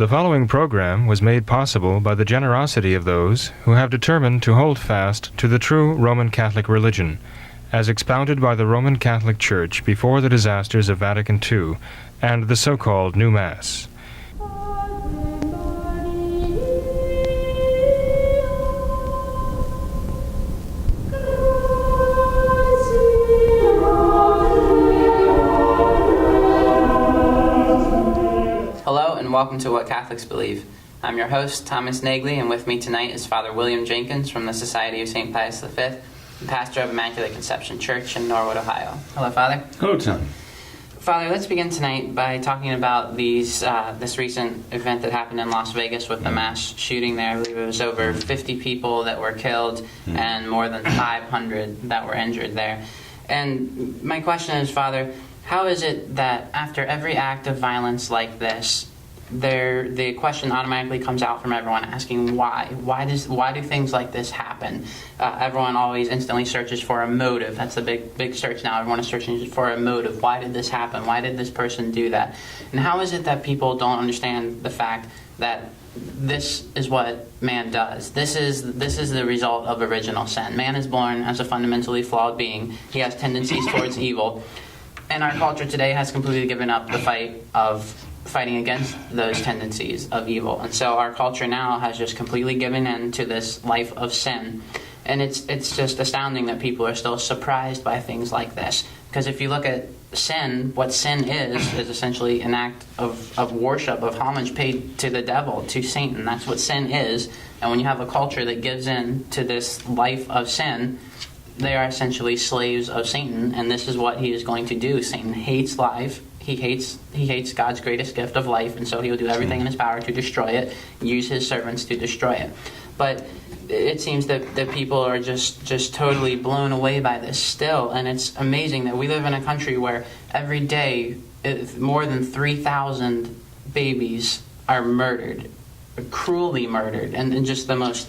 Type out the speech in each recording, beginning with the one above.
The following program was made possible by the generosity of those who have determined to hold fast to the true Roman Catholic religion, as expounded by the Roman Catholic Church before the disasters of Vatican II and the so-called New Mass. Hello and welcome to What Catholics Believe. I'm your host, Thomas Nagley, and with me tonight is Father William Jenkins from the Society of St. Pius V, and pastor of Immaculate Conception Church in Norwood, Ohio. Hello, Father. Hello, Tom. Father, let's begin tonight by talking about this recent event that happened in Las Vegas with the mass shooting there. I believe it was over 50 people that were killed and more than 500 that were injured there. And my question is, Father, how is it that after every act of violence like this, the question automatically comes out from everyone asking why? Why do things like this happen? Everyone always instantly searches for a motive. That's the big search now. Everyone is searching for a motive. Why did this happen? Why did this person do that? And how is it that people don't understand the fact that this is what man does? This is the result of original sin. Man is born as a fundamentally flawed being. He has tendencies towards evil. And our culture today has completely given up the fighting against those tendencies of evil. And so our culture now has just completely given in to this life of sin. And it's just astounding that people are still surprised by things like this. Because if you look at sin, what sin is essentially an act of worship, of homage paid to the devil, to Satan. That's what sin is. And when you have a culture that gives in to this life of sin, they are essentially slaves of Satan, and this is what he is going to do. Satan hates life. He hates God's greatest gift of life, and so he will do everything in his power to destroy it, use his servants to destroy it. But it seems that people are just totally blown away by this still, and it's amazing that we live in a country where every day more than 3,000 babies are murdered, cruelly murdered, and in just the most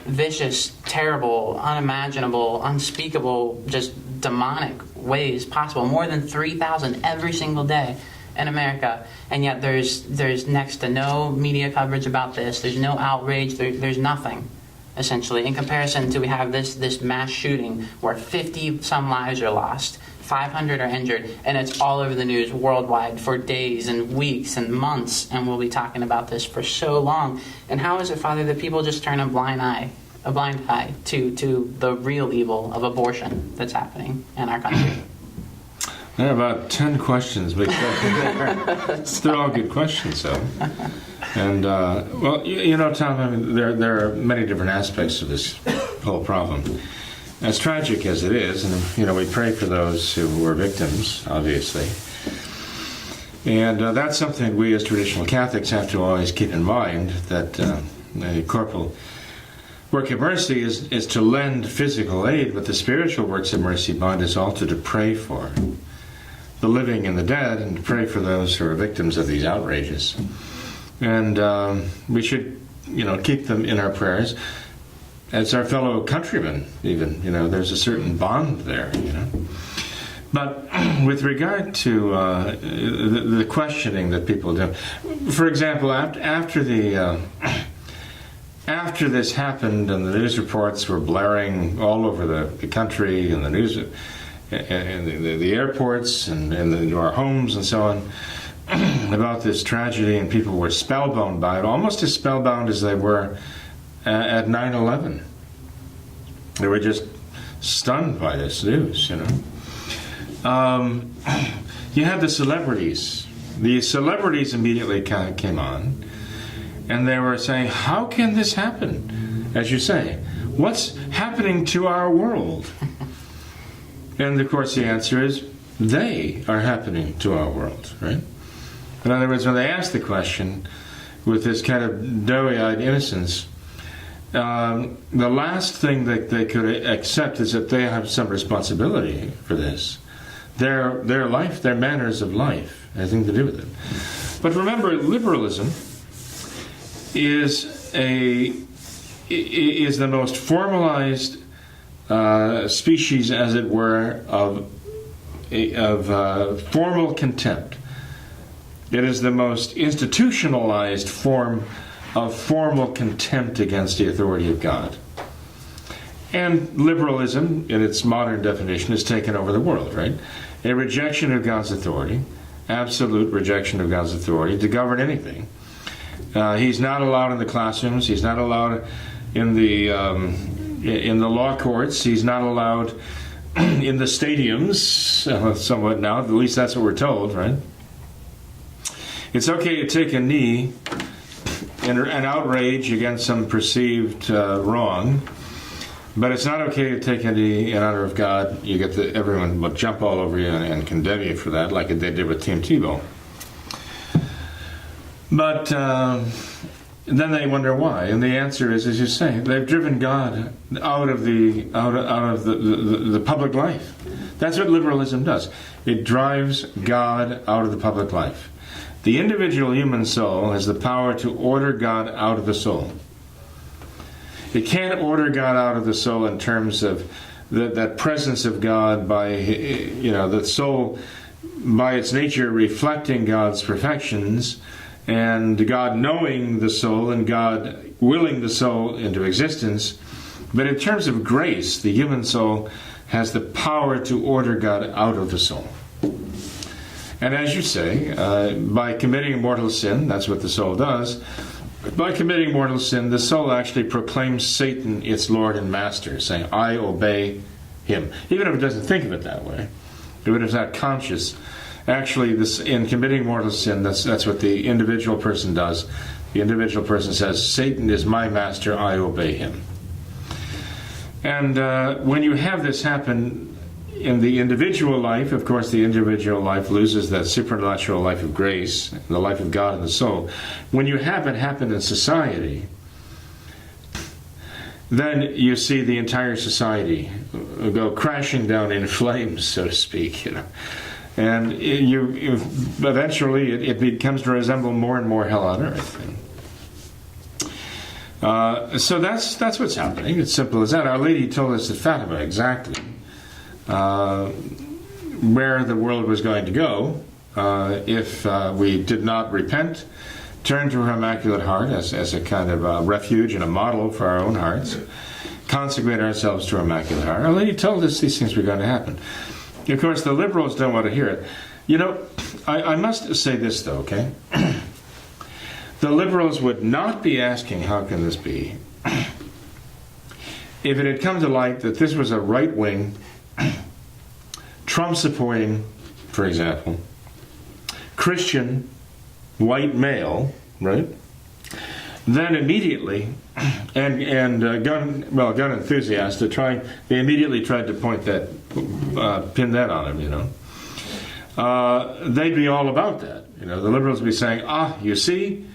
vicious, terrible, unimaginable, unspeakable, just demonic ways possible. More than 3,000 every single day in America, and yet there's next to no media coverage about this. There's no outrage. There's nothing, essentially, in comparison to we have this mass shooting where 50 some lives are lost, 500 are injured, and it's all over the news worldwide for days and weeks and months, and we'll be talking about this for so long. And how is it, Father, that people just turn a blind eye to the real evil of abortion that's happening in our country? There are about 10 questions, but they're all good questions, though. And, well, you know, Tom, I mean, there are many different aspects of this whole problem. As tragic as it is, and, you know, we pray for those who were victims, obviously. And that's something we as traditional Catholics have to always keep in mind, that the corporal work of mercy is to lend physical aid, but the spiritual works of mercy bind us also to pray for the living and the dead, and to pray for those who are victims of these outrages. And we should, you know, keep them in our prayers. As our fellow countrymen, even, you know, there's a certain bond there, you know. But with regard to the questioning that people do, for example, after this happened and the news reports were blaring all over the country and the news, and the airports and into our homes and so on, about this tragedy, and people were spellbound by it, almost as spellbound as they were at 9/11. They were just stunned by this news, you know. You had the celebrities. The celebrities immediately came on, and they were saying, how can this happen? As you say, what's happening to our world? And of course the answer is, they are happening to our world, right? In other words, when they asked the question with this kind of doughy-eyed innocence, the last thing that they could accept is that they have some responsibility for this. Their life, their manners of life, has nothing to do with it. But remember, liberalism is the most formalized species, as it were, of formal contempt It is the most institutionalized form of formal contempt against the authority of God. And liberalism, in its modern definition, has taken over the world, right? A rejection of God's authority, absolute rejection of God's authority to govern anything. He's not allowed in the classrooms. He's not allowed in the law courts. He's not allowed in the stadiums, somewhat now. At least that's what we're told, right? It's okay to take a knee in an outrage against some perceived wrong, but it's not okay to take a knee in honor of God. You get everyone will jump all over you and condemn you for that, like they did with Tim Tebow. But then they wonder why, and the answer is, as you say, they've driven God out of the public life. That's what liberalism does. It drives God out of the public life. The individual human soul has the power to order God out of the soul. It can't order God out of the soul in terms of that presence of God by, the soul by its nature reflecting God's perfections, and God knowing the soul and God willing the soul into existence. But in terms of grace, the human soul has the power to order God out of the soul. And as you say, by committing mortal sin, that's what the soul does. By committing mortal sin, the soul actually proclaims Satan its Lord and Master, saying, I obey him. Even if it doesn't think of it that way, even if it's not conscious, actually, in committing mortal sin, that's what the individual person does. The individual person says, Satan is my master, I obey him. And when you have this happen in the individual life, of course, the individual life loses that supernatural life of grace, the life of God in the soul. When you have it happen in society, then you see the entire society go crashing down in flames, so to speak, And eventually it becomes to resemble more and more hell on earth. So that's what's happening. It's simple as that. Our Lady told us at Fatima exactly where the world was going to go if we did not repent, turn to her Immaculate Heart as a kind of refuge and a model for our own hearts, consecrate ourselves to her Immaculate Heart. Our Lady told us these things were going to happen. Of course, the liberals don't want to hear it. I must say this, though, okay? The liberals would not be asking, how can this be, if it had come to light that this was a right-wing, Trump-supporting, for example, Christian, white male, right? Then immediately, and gun enthusiasts, they immediately tried to pin that on him, they'd be all about that. The liberals would be saying, you see,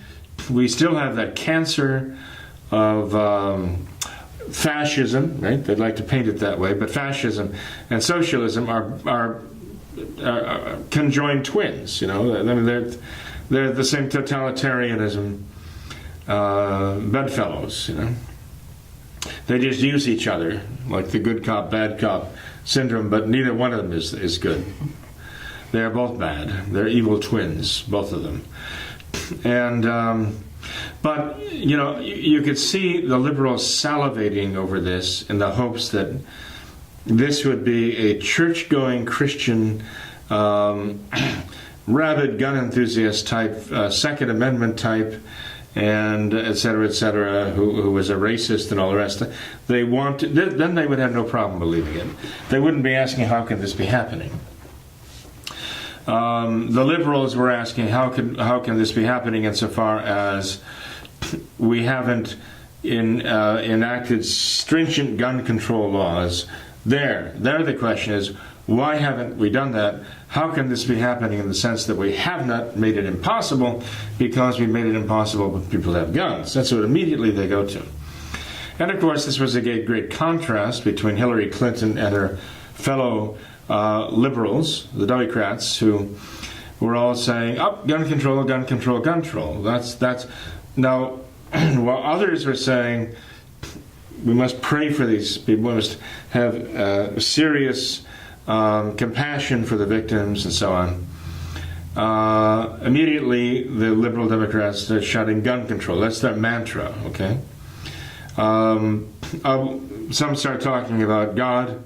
we still have that cancer of fascism, right? They'd like to paint it that way, but fascism and socialism are conjoined twins. They're the same totalitarianism bedfellows. They just use each other like the good cop, bad cop syndrome, but neither one of them is good. They are both bad. They're evil twins, both of them. And but you could see the liberals salivating over this in the hopes that this would be a church-going Christian, rabid gun enthusiast type, Second Amendment type, and et cetera, who was a racist and all the rest. Then they would have no problem believing it. They wouldn't be asking, how can this be happening? The liberals were asking, how can this be happening insofar as we haven't enacted stringent gun control laws? There the question is, why haven't we done that? How can this be happening in the sense that we have not made it impossible because we made it impossible for people to have guns? That's what immediately they go to. And of course, this was a great contrast between Hillary Clinton and her fellow liberals, the Democrats, who were all saying, gun control, gun control, gun control. That's now, while others were saying, we must pray for these people, we must have serious compassion for the victims and so on. immediately the Liberal Democrats start shouting gun control. That's their mantra, okay? Some start talking about God,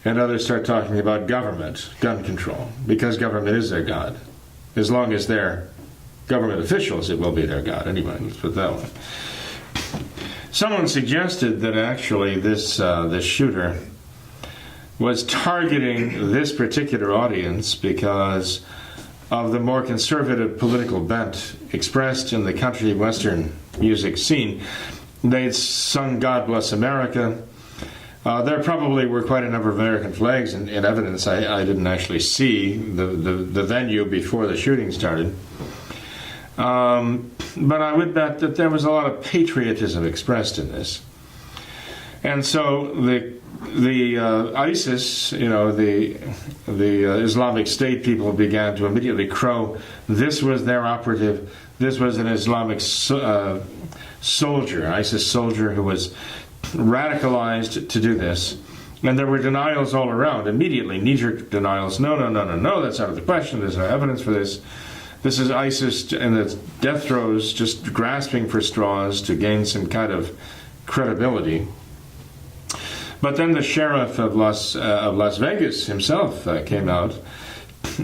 and others start talking about government, gun control, because government is their God. As long as they're government officials, it will be their God. Anyway, let's put it that way. Someone suggested that actually this shooter was targeting this particular audience because of the more conservative political bent expressed in the country western music scene. They'd sung God Bless America. There probably were quite a number of American flags in evidence. I didn't actually see the venue before the shooting started. But I would bet that there was a lot of patriotism expressed in this. And so the ISIS, the Islamic State people began to immediately crow, this was their operative, this was an Islamic soldier, ISIS soldier who was radicalized to do this. And there were denials all around, immediately, knee-jerk denials. No, that's out of the question, there's no evidence for this. This is ISIS and its death throes, just grasping for straws to gain some kind of credibility. But then the sheriff of Las Vegas himself came out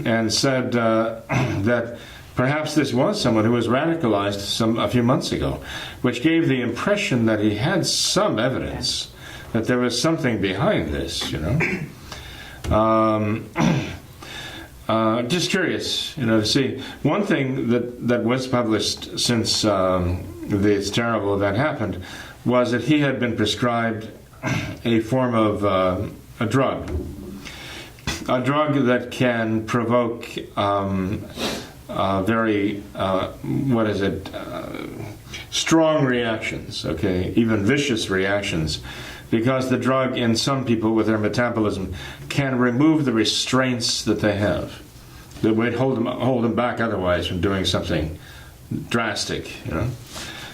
and said that perhaps this was someone who was radicalized a few months ago, which gave the impression that he had some evidence that there was something behind this, Just curious, to see. One thing that was published since this terrible event happened was that he had been prescribed a form of a drug that can provoke very, strong reactions, okay, even vicious reactions, because the drug in some people with their metabolism can remove the restraints that they have that would hold them back otherwise from doing something drastic,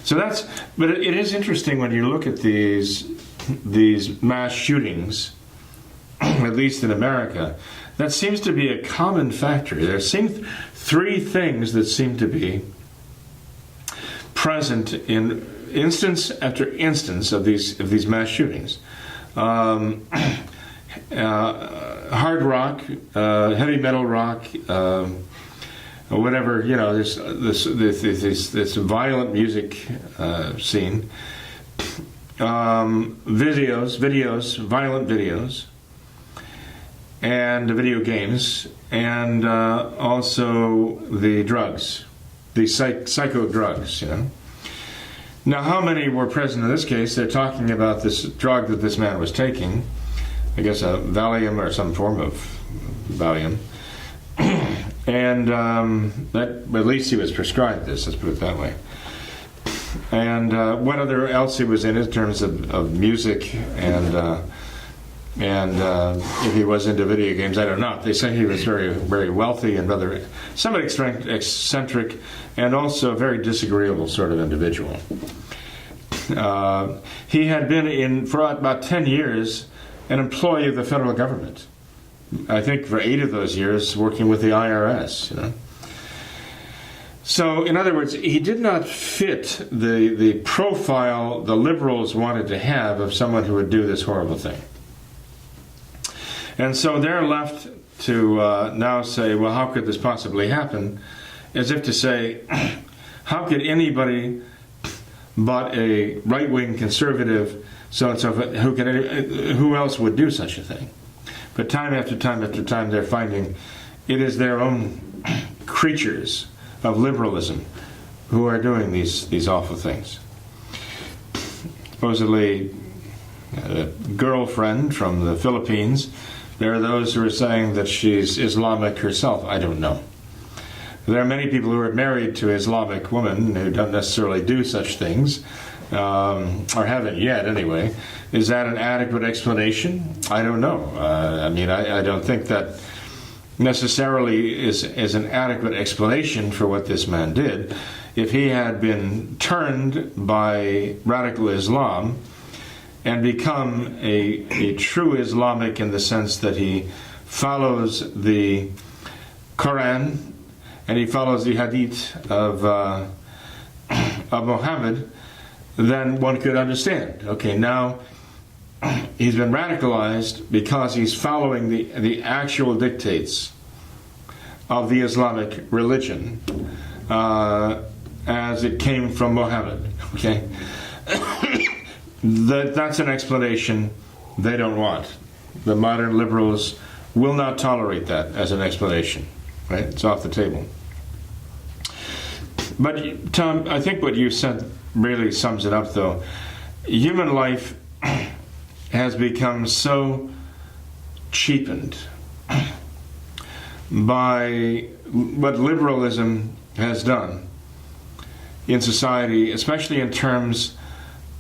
So but it is interesting when you look at these mass shootings, at least in America, that seems to be a common factor. There seem three things that seem to be present in instance after instance of these mass shootings. Hard rock, heavy metal rock, whatever, this violent music scene. Violent videos, and video games, and also the drugs, the psycho drugs, Now, how many were present in this case? They're talking about this drug that this man was taking, I guess a Valium or some form of Valium, and that at least he was prescribed this, let's put it that way. And what else he was in terms of music and if he was into video games, I don't know. They say he was very, very wealthy and rather somewhat eccentric and also a very disagreeable sort of individual. He had been for about 10 years an employee of the federal government. I think for 8 of those years working with the IRS, So, in other words, he did not fit the profile the liberals wanted to have of someone who would do this horrible thing. And so they're left to now say, well, how could this possibly happen? As if to say, how could anybody but a right-wing conservative, so and so forth, who else would do such a thing? But time after time after time, they're finding it is their own creatures of liberalism who are doing these awful things. Supposedly, a girlfriend from the Philippines, there are those who are saying that she's Islamic herself. I don't know. There are many people who are married to Islamic women who don't necessarily do such things, or haven't yet anyway. Is that an adequate explanation? I don't know. I don't think that necessarily is an adequate explanation for what this man did. If he had been turned by radical Islam and become a true Islamic in the sense that he follows the Quran and he follows the hadith of Muhammad, then one could understand. Okay, now he's been radicalized because he's following the actual dictates of the Islamic religion as it came from Muhammad. Okay, that's an explanation they don't want. The modern liberals will not tolerate that as an explanation. Right? It's off the table. But Tom, I think what you said really sums it up, though. Human life has become so cheapened by what liberalism has done in society, especially in terms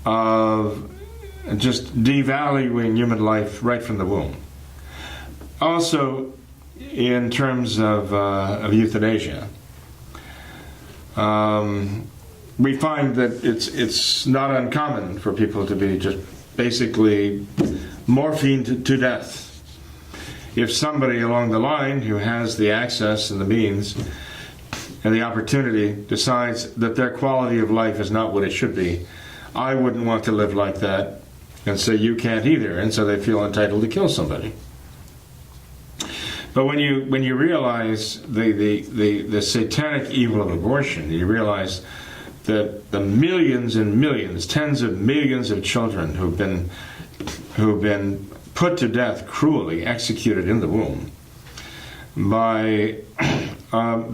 of just devaluing human life right from the womb. Also, in terms of euthanasia, we find that it's not uncommon for people to be just basically morphined to death. If somebody along the line who has the access and the means and the opportunity decides that their quality of life is not what it should be, I wouldn't want to live like that, and so you can't either, and so they feel entitled to kill somebody. But when you realize the satanic evil of abortion, you realize that the millions and millions, tens of millions of children who've been put to death cruelly, executed in the womb by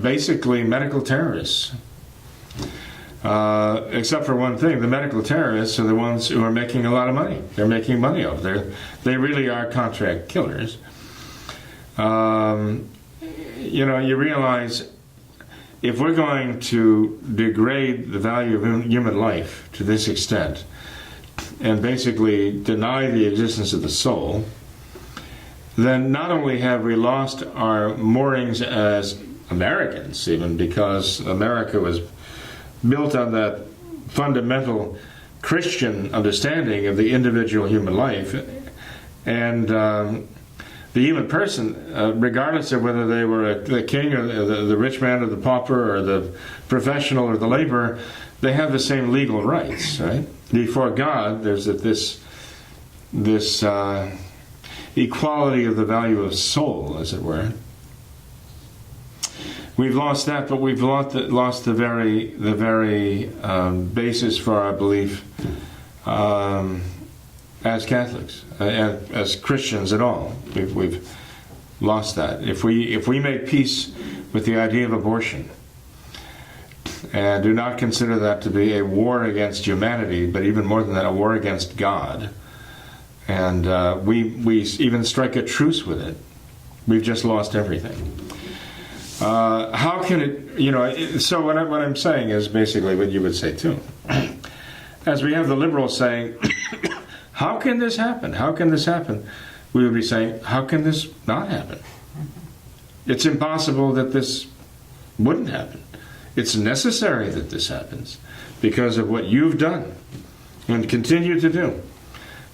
basically medical terrorists. Except for one thing, the medical terrorists are the ones who are making a lot of money. They're making money off it. They really are contract killers. You realize if we're going to degrade the value of human life to this extent and basically deny the existence of the soul, then not only have we lost our moorings as Americans, even because America was built on that fundamental Christian understanding of the individual human life, and the human person, regardless of whether they were the king or the rich man or the pauper or the professional or the laborer, they have the same legal rights, right? Before God, there's this equality of the value of soul, as it were. We've lost that, but we've lost the very basis for our belief as Catholics, as Christians at all. We've lost that. If we make peace with the idea of abortion and do not consider that to be a war against humanity, but even more than that, a war against God, and we even strike a truce with it, we've just lost everything. How can it, so what I'm saying is basically what you would say too. As we have the liberals saying, how can this happen? How can this happen? We would be saying, how can this not happen? It's impossible that this wouldn't happen. It's necessary that this happens because of what you've done and continue to do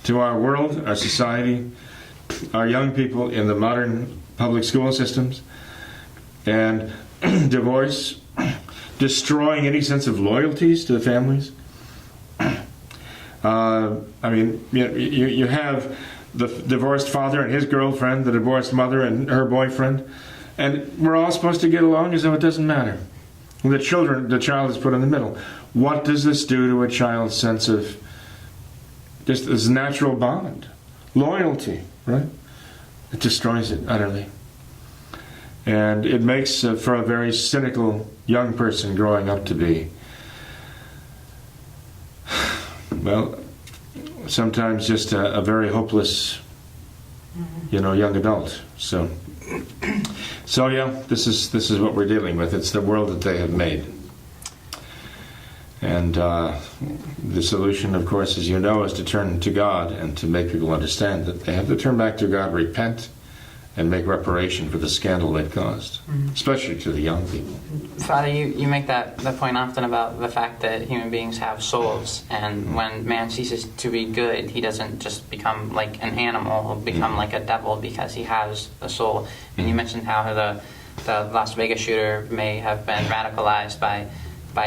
to our world, our society, our young people in the modern public school systems, and divorce, destroying any sense of loyalties to the families. You have the divorced father and his girlfriend, the divorced mother and her boyfriend, and we're all supposed to get along as though it doesn't matter. The child is put in the middle. What does this do to a child's sense of just this natural bond? Loyalty, right? It destroys it utterly. And it makes for a very cynical young person growing up to be, well, sometimes just a very hopeless, young adult. So yeah, this is what we're dealing with. It's the world that they have made. And the solution, of course, as you know, is to turn to God and to make people understand that they have to turn back to God, repent, and make reparation for the scandal they've caused, especially to the young people. Father, you make that point often about the fact that human beings have souls, and when man ceases to be good, he doesn't just become like an animal, he'll become like a devil because he has a soul. And you mentioned how the Las Vegas shooter may have been radicalized by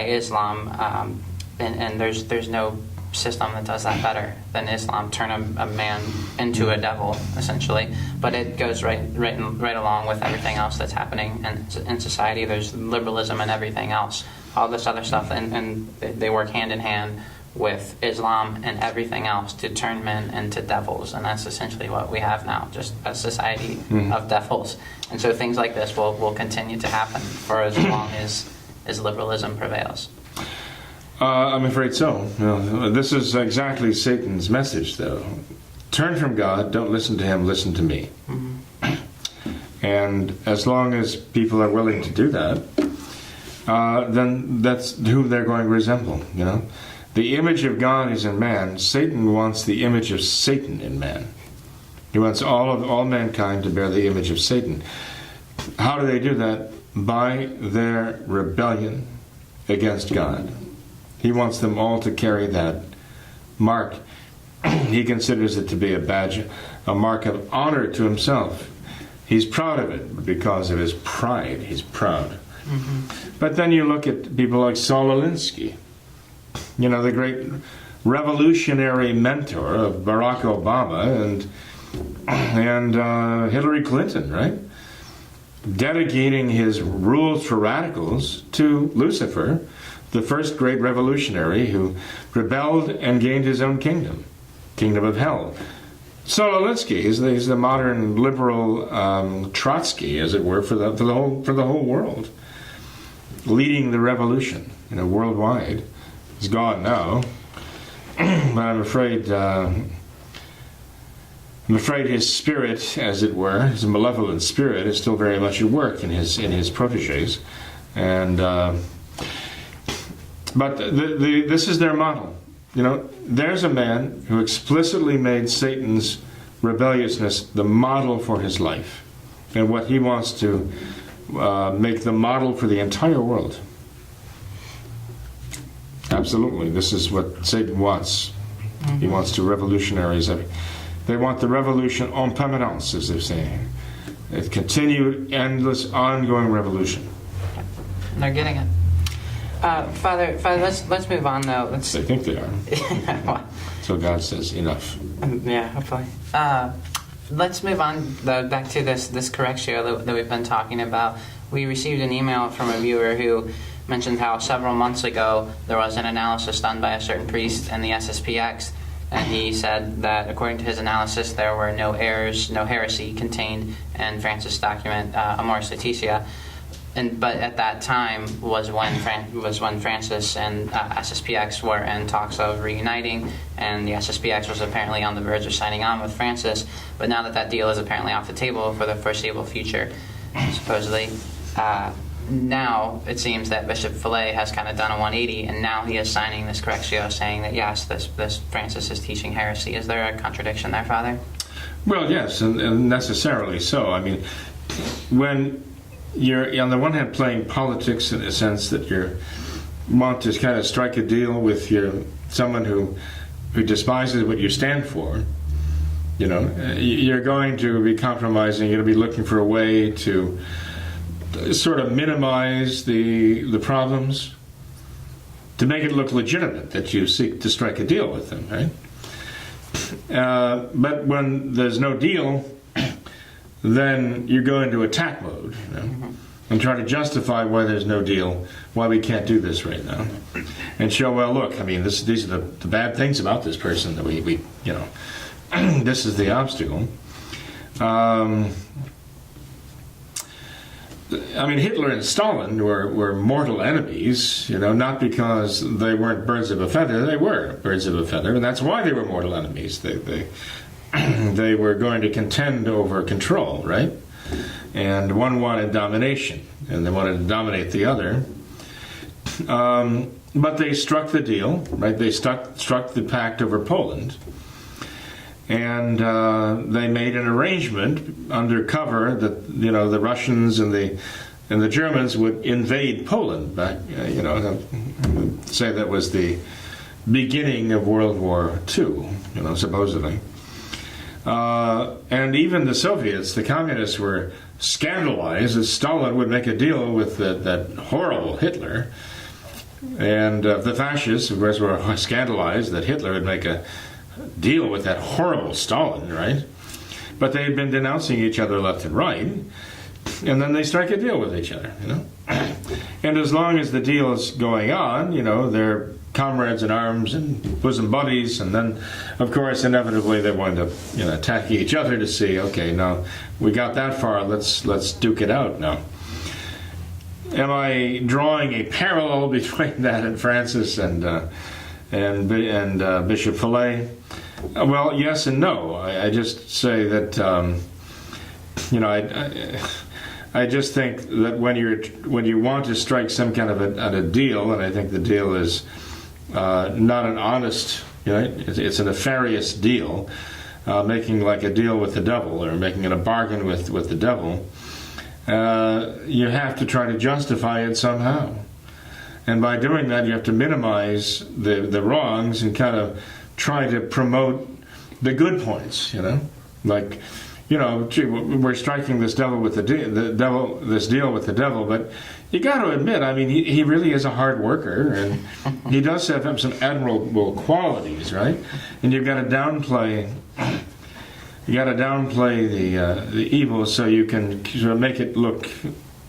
Islam, and there's no system that does that better than Islam. Turn a man into a devil, essentially. But it goes right along with everything else that's happening in society. There's liberalism and everything else, all this other stuff, and they work hand in hand with Islam and everything else to turn men into devils, and that's essentially what we have now, just a society of devils. And so things like this will continue to happen for as long as liberalism prevails. I'm afraid so. This is exactly Satan's message, though. Turn from God, don't listen to him, listen to me. And as long as people are willing to do that, then that's who they're going to resemble, The image of God is in man. Satan wants the image of Satan in man. He wants all mankind to bear the image of Satan. How do they do that? By their rebellion against God. He wants them all to carry that mark. He considers it to be a mark of honor to himself. He's proud of it because of his pride. He's proud. But then you look at people like Saul Alinsky, the great revolutionary mentor of Barack Obama and Hillary Clinton, right? Dedicating his rules for radicals to Lucifer, the first great revolutionary who rebelled and gained his own kingdom of hell. Saul Alinsky is the modern liberal Trotsky, as it were, for the whole world, leading the revolution, worldwide. He's gone now, but I'm afraid his spirit, as it were, his malevolent spirit, is still very much at work in his protégés, and but this is their model. There's a man who explicitly made Satan's rebelliousness the model for his life, and what he wants to make the model for the entire world. Absolutely, this is what Satan wants. He wants to revolutionize everything. They want the revolution en permanence, as they're saying. A continued, endless, ongoing revolution. They're getting it. Father, let's move on though. They think they are. So God says, enough. Yeah, hopefully. Let's move on though, back to this correctio that we've been talking about. We received an email from a viewer who mentioned how several months ago there was an analysis done by a certain priest in the SSPX, and he said that according to his analysis there were no errors, no heresy contained in Francis' document Amoris Laetitia. But at that time was when Francis and SSPX were in talks of reuniting, and the SSPX was apparently on the verge of signing on with Francis. But now that deal is apparently off the table for the foreseeable future, supposedly, now it seems that Bishop Fillet has kind of done a 180, and now he is signing this correctio, saying that yes, this Francis is teaching heresy. Is there a contradiction there, Father? Well, yes, and necessarily so. I mean, when you're on the one hand playing politics in a sense that you want to kind of strike a deal with someone who despises what you stand for, you're going to be compromising. You're going to be looking for a way to sort of minimize the problems, to make it look legitimate that you seek to strike a deal with them, right? But when there's no deal, then you go into attack mode, and try to justify why there's no deal, why we can't do this right now, and show, well, look, I mean, these are the bad things about this person that we this is the obstacle. I mean, Hitler and Stalin were mortal enemies, not because they weren't birds of a feather. They were birds of a feather, and that's why they were mortal enemies. They were going to contend over control, right? And one wanted domination, and they wanted to dominate the other. But they struck the deal, right? They struck the pact over Poland, and they made an arrangement under cover that the Russians and the Germans would invade Poland back. Say that was the beginning of World War II. Supposedly. And even the Soviets, the communists, were scandalized that Stalin would make a deal with that horrible Hitler. And the fascists, of course, were scandalized that Hitler would make a deal with that horrible Stalin, right? But they had been denouncing each other left and right, and then they strike a deal with each other, you know? And as long as the deal is going on, you know, they're comrades in arms and bosom buddies, and then, of course, inevitably they wind up, you know, attacking each other to see, okay, now we got that far, let's duke it out now. Am I drawing a parallel between that and Francis and Bishop Fillet? Well, yes and no. I just say that you know, I just think that when you want to strike some kind of a deal, and I think the deal is not an honest, you know, it's a nefarious deal, making like a deal with the devil or making it a bargain with the devil. You have to try to justify it somehow. And by doing that, you have to minimize the wrongs and kind of try to promote the good points, you know? Like, you know, gee, we're striking this deal with the devil, but you got to admit, I mean, he really is a hard worker, and he does have some admirable qualities, right? And you've got to downplay the evil so you can sort of make it look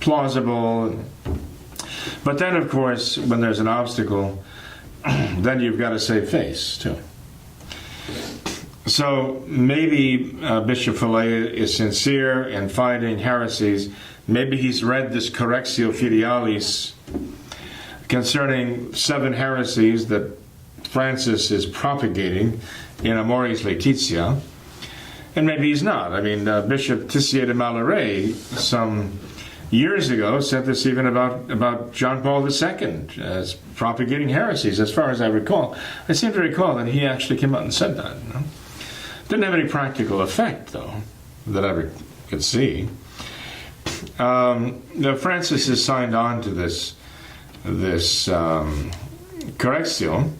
plausible. But then, of course, when there's an obstacle, then you've got to save face, too. So maybe Bishop Fillet is sincere in fighting heresies. Maybe he's read this Correctio Filialis concerning 7 heresies that Francis is propagating in Amoris Laetitia. And maybe he's not. I mean, Bishop Tissier de Malaret, some years ago, said this even about John Paul II as propagating heresies, as far as I recall. I seem to recall that he actually came out and said that. You know? Didn't have any practical effect, though, that I could see. Francis has signed on to this Correctio.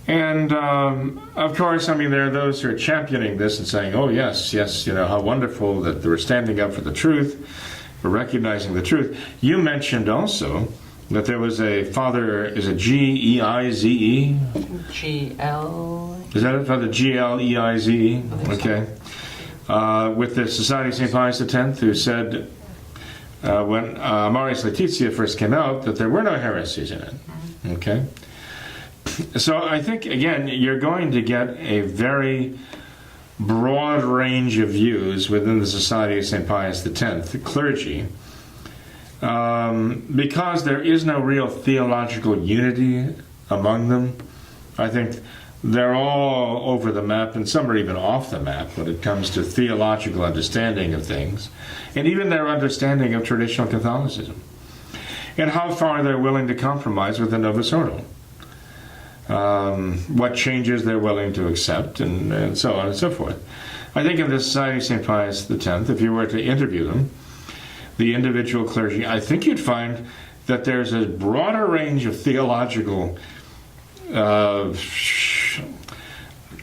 And, of course, I mean, there are those who are championing this and saying, oh, yes, you know, how wonderful that they were standing up for the truth, for recognizing the truth. You mentioned also that there was a father, is it G-E-I-Z-E? G-L... Is that it, Father G-L-E-I-Z-E? Okay. With the Society of St. Pius X, who said, when Amoris Laetitia first came out, that there were no heresies in it. Okay? So I think, again, you're going to get a very broad range of views within the Society of St. Pius X, the clergy, because there is no real theological unity among them. I think they're all over the map, and some are even off the map when it comes to theological understanding of things, and even their understanding of traditional Catholicism, and how far they're willing to compromise with the Novus Ordo. What changes they're willing to accept, and so on and so forth. I think in the Society of St. Pius X, if you were to interview them, the individual clergy, I think you'd find that there's a broader range of theological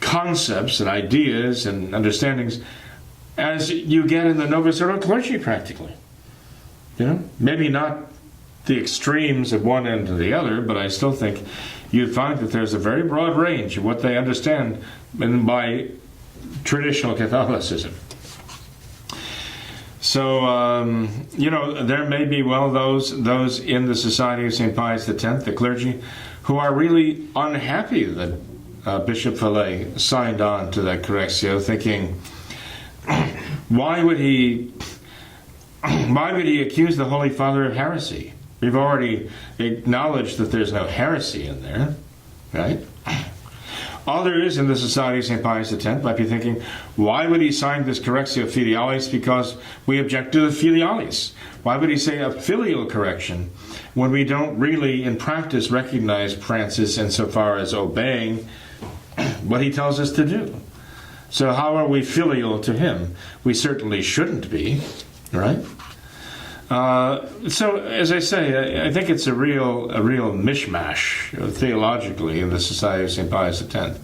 concepts and ideas and understandings as you get in the Novus Ordo clergy, practically. You know, maybe not the extremes of one end to the other, but I still think you'd find that there's a very broad range of what they understand by traditional Catholicism. So, you know, there may be, well, those in the Society of St. Pius X, the clergy, who are really unhappy that Bishop Fillet signed on to that Correctio, thinking, why would he accuse the Holy Father of heresy? We've already acknowledged that there's no heresy in there, right? All there is in the Society of St. Pius X might be thinking, why would he sign this Correctio Filialis? Because we object to the Filialis. Why would he say a filial correction when we don't really, in practice, recognize Francis insofar as obeying what he tells us to do? So how are we filial to him? We certainly shouldn't be, right? So, as I say, I think it's a real mishmash theologically in the Society of St. Pius X,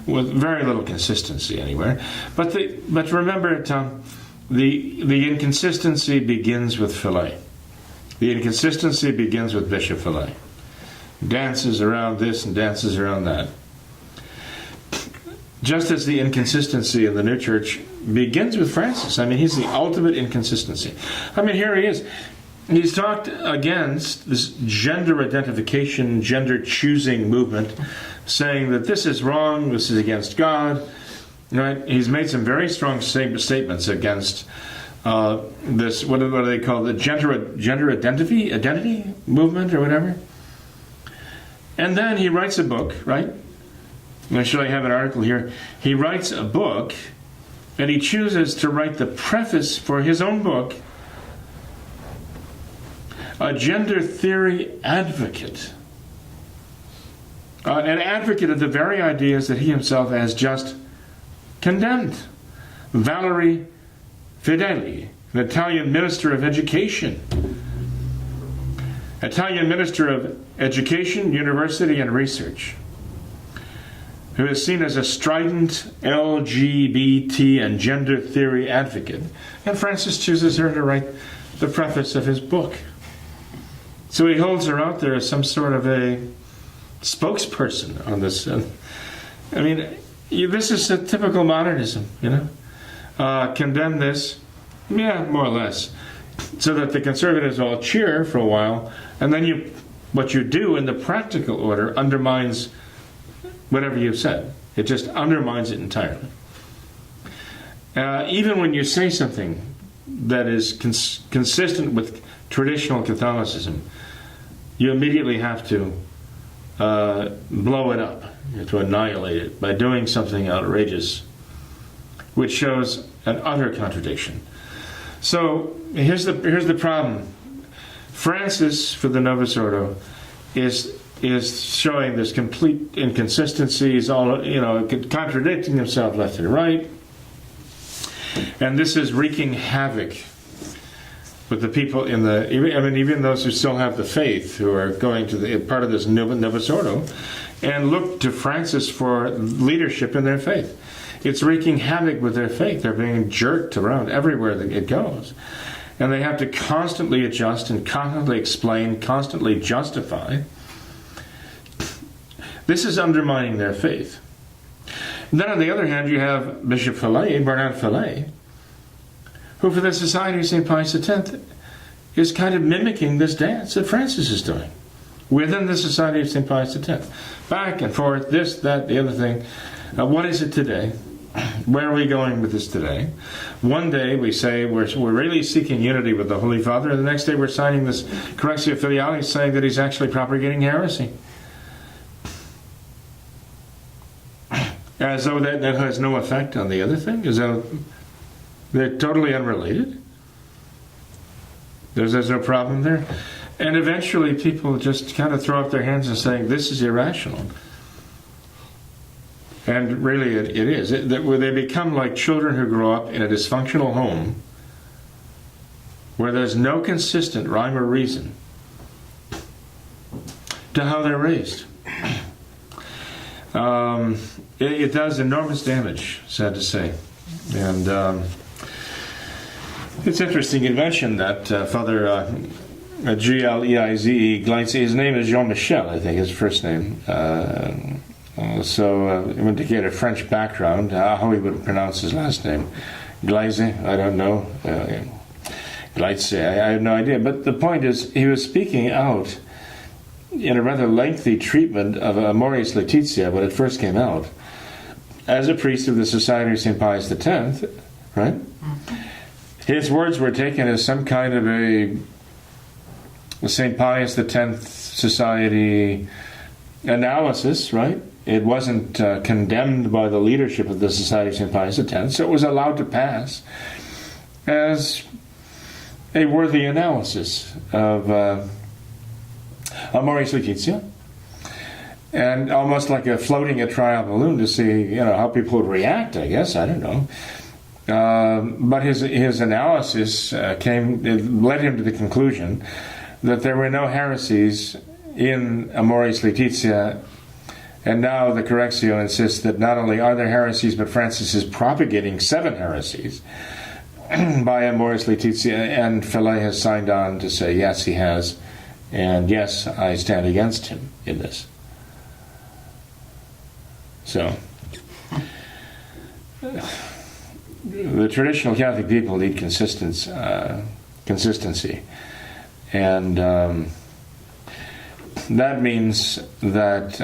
with very little consistency anywhere. But remember, the inconsistency begins with Fillet. The inconsistency begins with Bishop Fillet. Dances around this and dances around that. Just as the inconsistency in the new church begins with Francis. I mean, he's the ultimate inconsistency. I mean, here he is. He's talked against this gender identification, gender choosing movement, saying that this is wrong, this is against God. Right? He's made some very strong statements against this, what do they call it, the gender identity movement or whatever. And then he writes a book, right? Actually, I have an article here. He writes a book, and he chooses to write the preface for his own book, a gender theory advocate. An advocate of the very ideas that he himself has just condemned. Valerie Fedeli, an Italian minister of education. Italian minister of education, university, and research, who is seen as a strident LGBT and gender theory advocate. And Francis chooses her to write the preface of his book. So he holds her out there as some sort of a spokesperson on this. I mean, this is a typical modernism, you know. Condemn this, yeah, more or less, so that the conservatives all cheer for a while, and then what you do in the practical order undermines whatever you've said. It just undermines it entirely. Even when you say something that is consistent with traditional Catholicism, you immediately have to blow it up. You have to annihilate it by doing something outrageous, which shows an utter contradiction. So here's the problem. Francis, for the Novus Ordo, is showing this complete inconsistency. He's all, contradicting himself left and right, and this is wreaking havoc with the people even those who still have the faith, who are going to the part of this Novus Ordo, and look to Francis for leadership in their faith. It's wreaking havoc with their faith. They're being jerked around everywhere that it goes. And they have to constantly adjust and constantly explain, constantly justify. This is undermining their faith. And then on the other hand, you have Bishop Fillet, Bernard Fillet, who for the Society of St. Pius X is kind of mimicking this dance that Francis is doing within the Society of St. Pius X. Back and forth, this, that, the other thing. What is it today? Where are we going with this today? One day we say we're really seeking unity with the Holy Father, and the next day we're signing this correctio filialis saying that he's actually propagating heresy. As though that has no effect on the other thing? As though they're totally unrelated? There's no problem there? And eventually people just kind of throw up their hands and saying, this is irrational. And really it is. Where they become like children who grow up in a dysfunctional home where there's no consistent rhyme or reason to how they're raised. It does enormous damage, sad to say. And it's interesting you mentioned that Father Gleize, his name is Jean-Michel, I think, his first name. To get a French background, how he would pronounce his last name. Gleize, I don't know. Gleize, I have no idea. But the point is, he was speaking out in a rather lengthy treatment of Amoris Laetitia when it first came out, as a priest of the Society of St. Pius X, right? Mm-hmm. His words were taken as some kind of a St. Pius X Society analysis, right? It wasn't condemned by the leadership of the Society of St. Pius X, so it was allowed to pass as a worthy analysis of Amoris Laetitia, and almost like floating a trial balloon to see, how people would react. I guess, I don't know. But his analysis led him to the conclusion that there were no heresies in Amoris Laetitia. And now the Correctio insists that not only are there heresies, but Francis is propagating 7 heresies, by Amoris Laetitia, and Fillet has signed on to say yes, he has, and yes, I stand against him in this. So, the traditional Catholic people need consistency, and that means that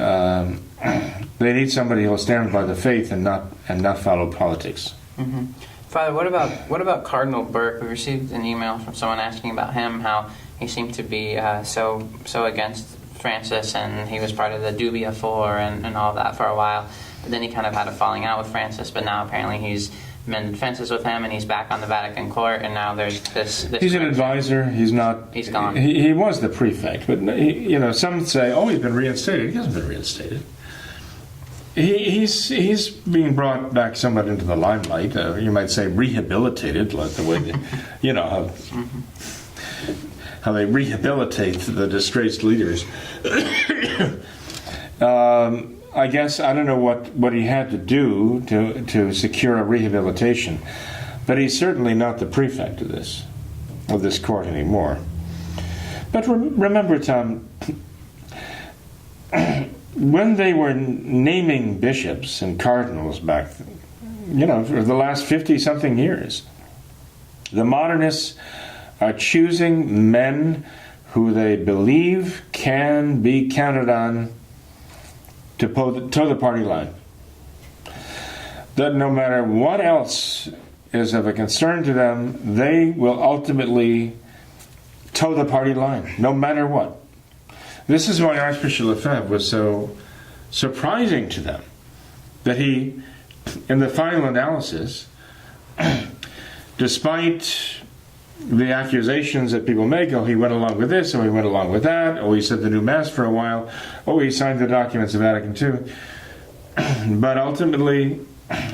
they need somebody who will stand by the faith and not follow politics. Mm-hmm. Father, what about Cardinal Burke? We received an email from someone asking about him, how he seemed to be so against Francis, and he was part of the Dubia Four and all that for a while. But then he kind of had a falling out with Francis, but now apparently he's mended fences with him, and he's back on the Vatican court, and now there's this he's an advisor. He's not. He's gone. He was the prefect, but some say, oh, he's been reinstated. He hasn't been reinstated. He's being brought back somewhat into the limelight. You might say rehabilitated, like the way how they rehabilitate the disgraced leaders. I guess I don't know what he had to do to secure a rehabilitation, but he's certainly not the prefect of this court anymore. But remember, Tom, when they were naming bishops and cardinals back, for the last 50-something years, the modernists are choosing men who they believe can be counted on to toe the party line. That no matter what else is of a concern to them, they will ultimately toe the party line, no matter what. This is why Archbishop Lefebvre was so surprising to them, that he, in the final analysis, despite the accusations that people make, oh, he went along with this, or he went along with that, oh, he said the new Mass for a while, oh, he signed the documents of Vatican II, but ultimately,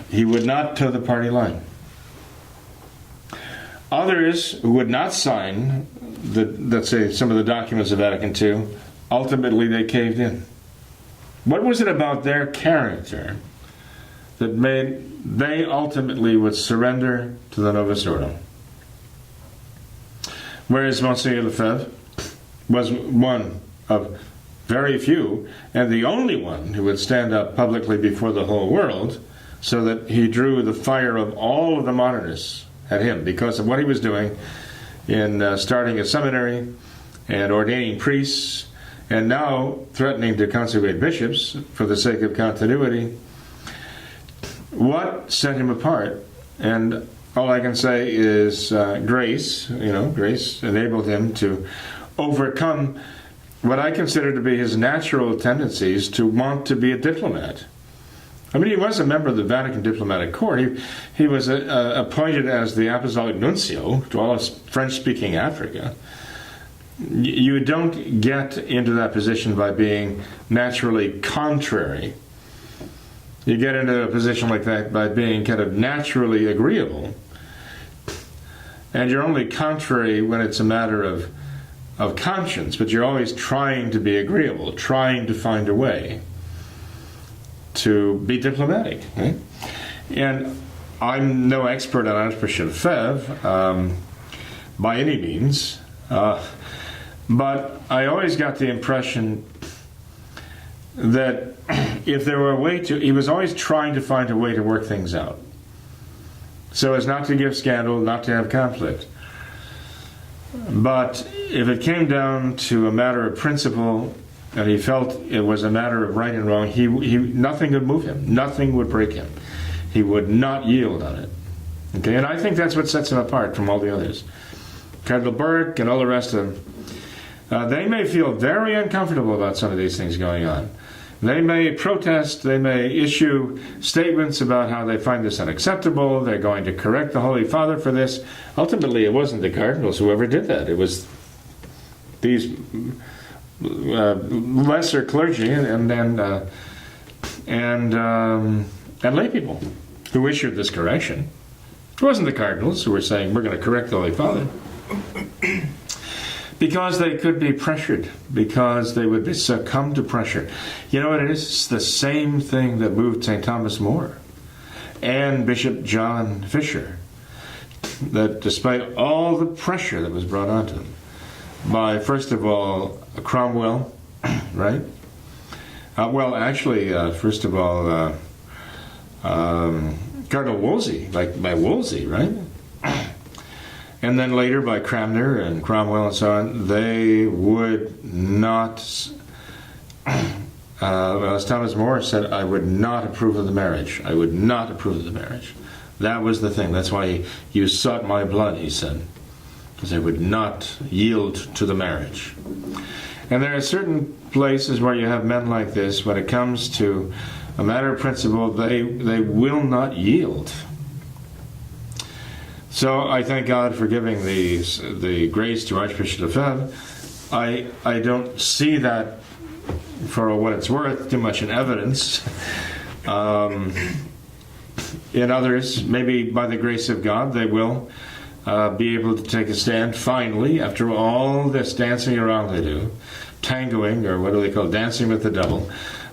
he would not toe the party line. Others who would not sign, let's say, some of the documents of Vatican II, ultimately they caved in. What was it about their character that made they ultimately would surrender to the Novus Ordo? Whereas Monsignor Lefebvre was one of very few, and the only one who would stand up publicly before the whole world, so that he drew the fire of all of the modernists at him because of what he was doing in starting a seminary and ordaining priests, and now threatening to consecrate bishops for the sake of continuity. What set him apart? And all I can say is grace. Grace enabled him to overcome what I consider to be his natural tendencies to want to be a diplomat. I mean, he was a member of the Vatican Diplomatic Corps. He was appointed as the Apostolic Nuncio to all of French-speaking Africa. You don't get into that position by being naturally contrary. You get into a position like that by being kind of naturally agreeable. And you're only contrary when it's a matter of conscience, but you're always trying to be agreeable, trying to find a way to be diplomatic. Right? And I'm no expert on Archbishop Lefebvre by any means, but I always got the impression that if there were a way to, he was always trying to find a way to work things out, so as not to give scandal, not to have conflict. But if it came down to a matter of principle, and he felt it was a matter of right and wrong, he nothing would move him, nothing would break him. He would not yield on it. Okay, and I think that's what sets him apart from all the others. Cardinal Burke and all the rest of them, they may feel very uncomfortable about some of these things going on. They may protest, they may issue statements about how they find this unacceptable, they're going to correct the Holy Father for this. Ultimately, it wasn't the cardinals who ever did that. It was these lesser clergy and lay people who issued this correction. It wasn't the cardinals who were saying, we're going to correct the Holy Father. Because they could be pressured, because they would succumb to pressure. You know what it is? It's the same thing that moved St. Thomas More and Bishop John Fisher. that despite all the pressure that was brought onto him by, first of all, Cromwell, right? First of all, Cardinal Wolsey, by Wolsey, right? And then later by Cranmer and Cromwell and so on, they would not, as Thomas More said, I would not approve of the marriage. I would not approve of the marriage. That was the thing. That's why you sought my blood, he said, because I would not yield to the marriage. And there are certain places where you have men like this, when it comes to a matter of principle, they will not yield. So I thank God for giving the grace to Archbishop Lefebvre. I don't see that, for what it's worth, too much in evidence. In others, maybe by the grace of God, they will be able to take a stand finally, after all this dancing around they do, tangoing, or what do they call it, dancing with the devil.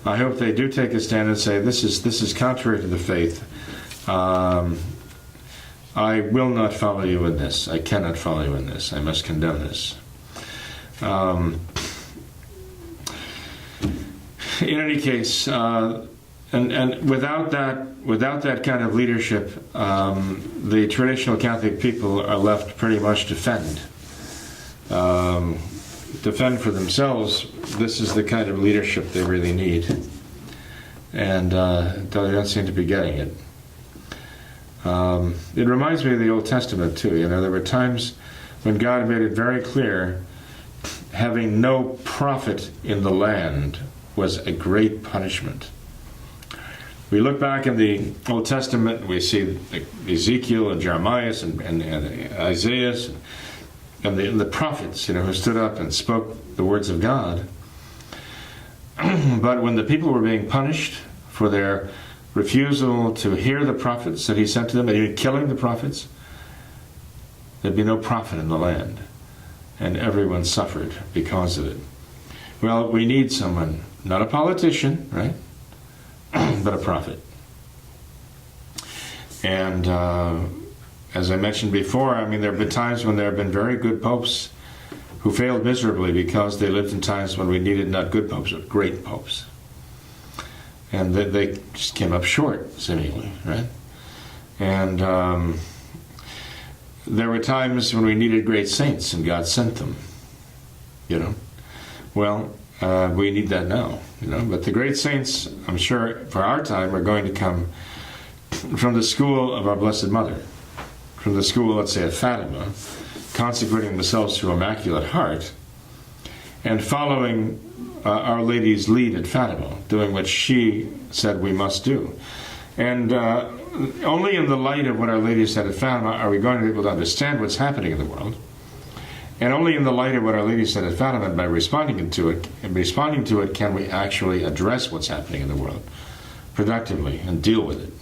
I hope they do take a stand and say, this is contrary to the faith. I will not follow you in this. I cannot follow you in this. I must condemn this. In any case, and without that kind of leadership, the traditional Catholic people are left pretty much to fend for themselves. This is the kind of leadership they really need, and they don't seem to be getting it. It reminds me of the Old Testament too. You know, there were times when God made it very clear, having no prophet in the land was a great punishment. We look back in the Old Testament, we see Ezekiel and Jeremiah and Isaiah and the prophets, you know, who stood up and spoke the words of God. But when the people were being punished for their refusal to hear the prophets that he sent to them, and even killing the prophets, there'd be no prophet in the land, and everyone suffered because of it. Well, we need someone, not a politician, right, but a prophet. And as I mentioned before, I mean, there have been times when there have been very good popes who failed miserably because they lived in times when we needed not good popes, but great popes. And they just came up short, seemingly, right? And there were times when we needed great saints, and God sent them, you know. Well, we need that now, you know. But the great saints, I'm sure, for our time, are going to come from the school of our Blessed Mother, from the school, let's say, of Fatima, consecrating themselves to Immaculate Heart, and following Our Lady's lead at Fatima, doing what she said we must do. And only in the light of what Our Lady said at Fatima are we going to be able to understand what's happening in the world. And only in the light of what Our Lady said at Fatima, by responding to it, can we actually address what's happening in the world productively and deal with it.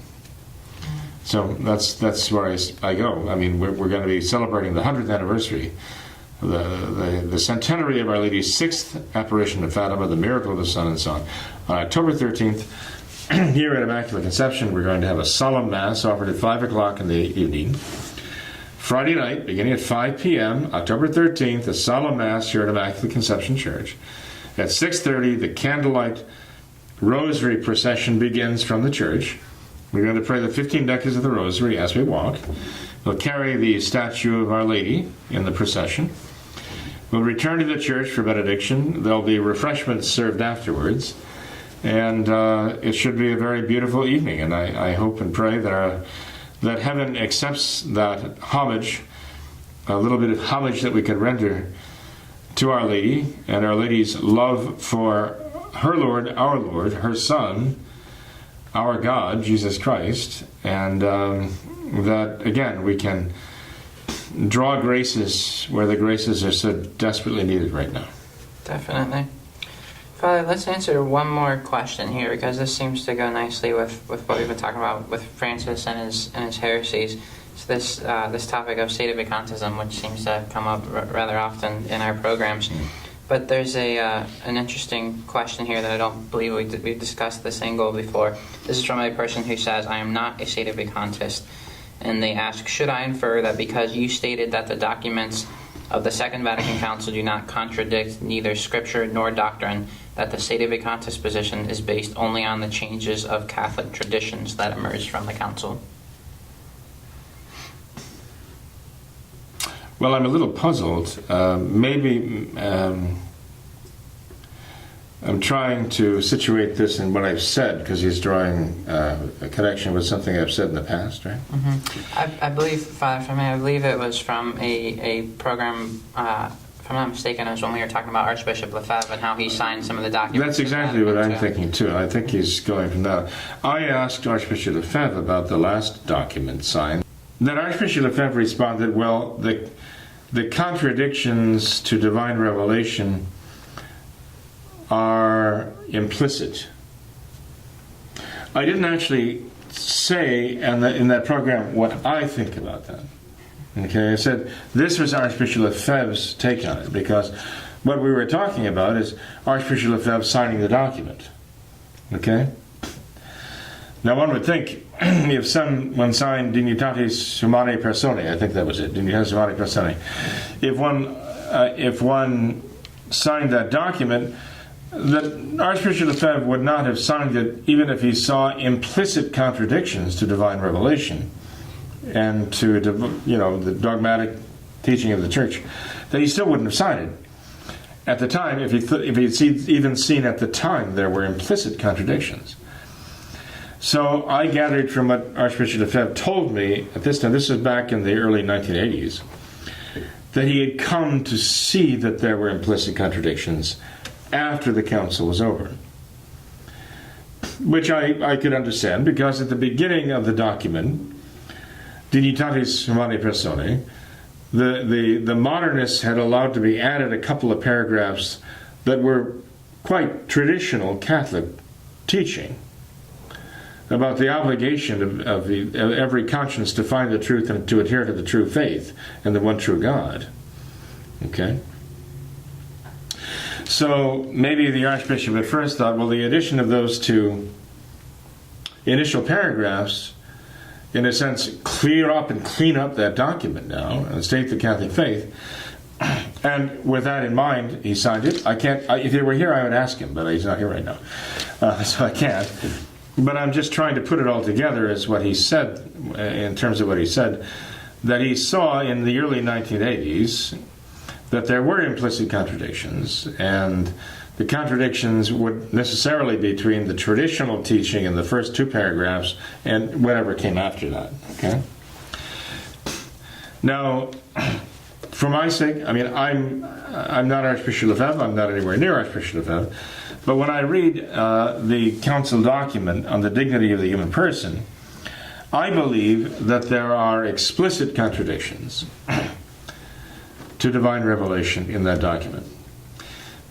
So that's where I go. I mean, we're going to be celebrating the 100th anniversary, the centenary of Our Lady's 6th apparition of Fatima, the miracle of the sun, and so on. On October 13th, here at Immaculate Conception, we're going to have a solemn Mass offered at 5 o'clock in the evening. Friday night, beginning at 5 p.m., October 13th, a solemn Mass here at Immaculate Conception Church. At 6:30, the candlelight rosary procession begins from the church. We're going to pray the 15 decades of the rosary as we walk. We'll carry the statue of Our Lady in the procession. We'll return to the church for benediction. There'll be refreshments served afterwards. And it should be a very beautiful evening. And I hope and pray that heaven accepts that homage, a little bit of homage that we can render to Our Lady, and Our Lady's love for her Lord, her Son, our God, Jesus Christ, and that, again, we can draw graces where the graces are so desperately needed right now. Definitely. Father, let's answer one more question here, because this seems to go nicely with what we've been talking about with Francis and his heresies. So this topic of Sedevacantism, which seems to come up rather often in our programs. But there's an interesting question here that I don't believe we've discussed this angle before. This is from a person who says, I am not a Sedevacantist. And they ask, should I infer that because you stated that the documents of the Second Vatican Council do not contradict neither scripture nor doctrine, that the Sedevacantist position is based only on the changes of Catholic traditions that emerged from the Council? Well, I'm a little puzzled. I'm trying to situate this in what I've said, because he's drawing a connection with something I've said in the past, right? Mm-hmm. I believe, Father, for me, I believe it was from a program, if I'm not mistaken, it was when we were talking about Archbishop Lefebvre and how he signed some of the documents. That's exactly what I'm thinking, too. I think he's going from that. I asked Archbishop Lefebvre about the last document signed. Then Archbishop Lefebvre responded, well, the contradictions to divine revelation are implicit. I didn't actually say in that program what I think about that. Okay, I said this was Archbishop Lefebvre's take on it, because what we were talking about is Archbishop Lefebvre signing the document. Okay? Now one would think if someone signed Dignitatis Humanae Personae, I think that was it, Dignitatis Humanae Personae, if one signed that document, that Archbishop Lefebvre would not have signed it even if he saw implicit contradictions to divine revelation and to the dogmatic teaching of the Church, that he still wouldn't have signed it. At the time, if he'd even seen at the time there were implicit contradictions. So I gathered from what Archbishop Lefebvre told me at this time, this was back in the early 1980s, that he had come to see that there were implicit contradictions after the council was over. Which I could understand, because at the beginning of the document, Dignitatis Humanae Personae, the modernists had allowed to be added a couple of paragraphs that were quite traditional Catholic teaching about the obligation of every conscience to find the truth and to adhere to the true faith and the one true God. Okay? So maybe the Archbishop at first thought, well, the addition of those two initial paragraphs, in a sense, clear up and clean up that document now and state the Catholic faith. And with that in mind, he signed it. If he were here, I would ask him, but he's not here right now, so I can't. But I'm just trying to put it all together as what he said, in terms of what he said, that he saw in the early 1980s that there were implicit contradictions, and the contradictions would necessarily be between the traditional teaching in the first two paragraphs and whatever came after that. Okay. Now, for my sake, I mean, I'm not Archbishop Lefebvre. I'm not anywhere near Archbishop Lefebvre. But when I read the council document on the dignity of the human person, I believe that there are explicit contradictions to divine revelation in that document.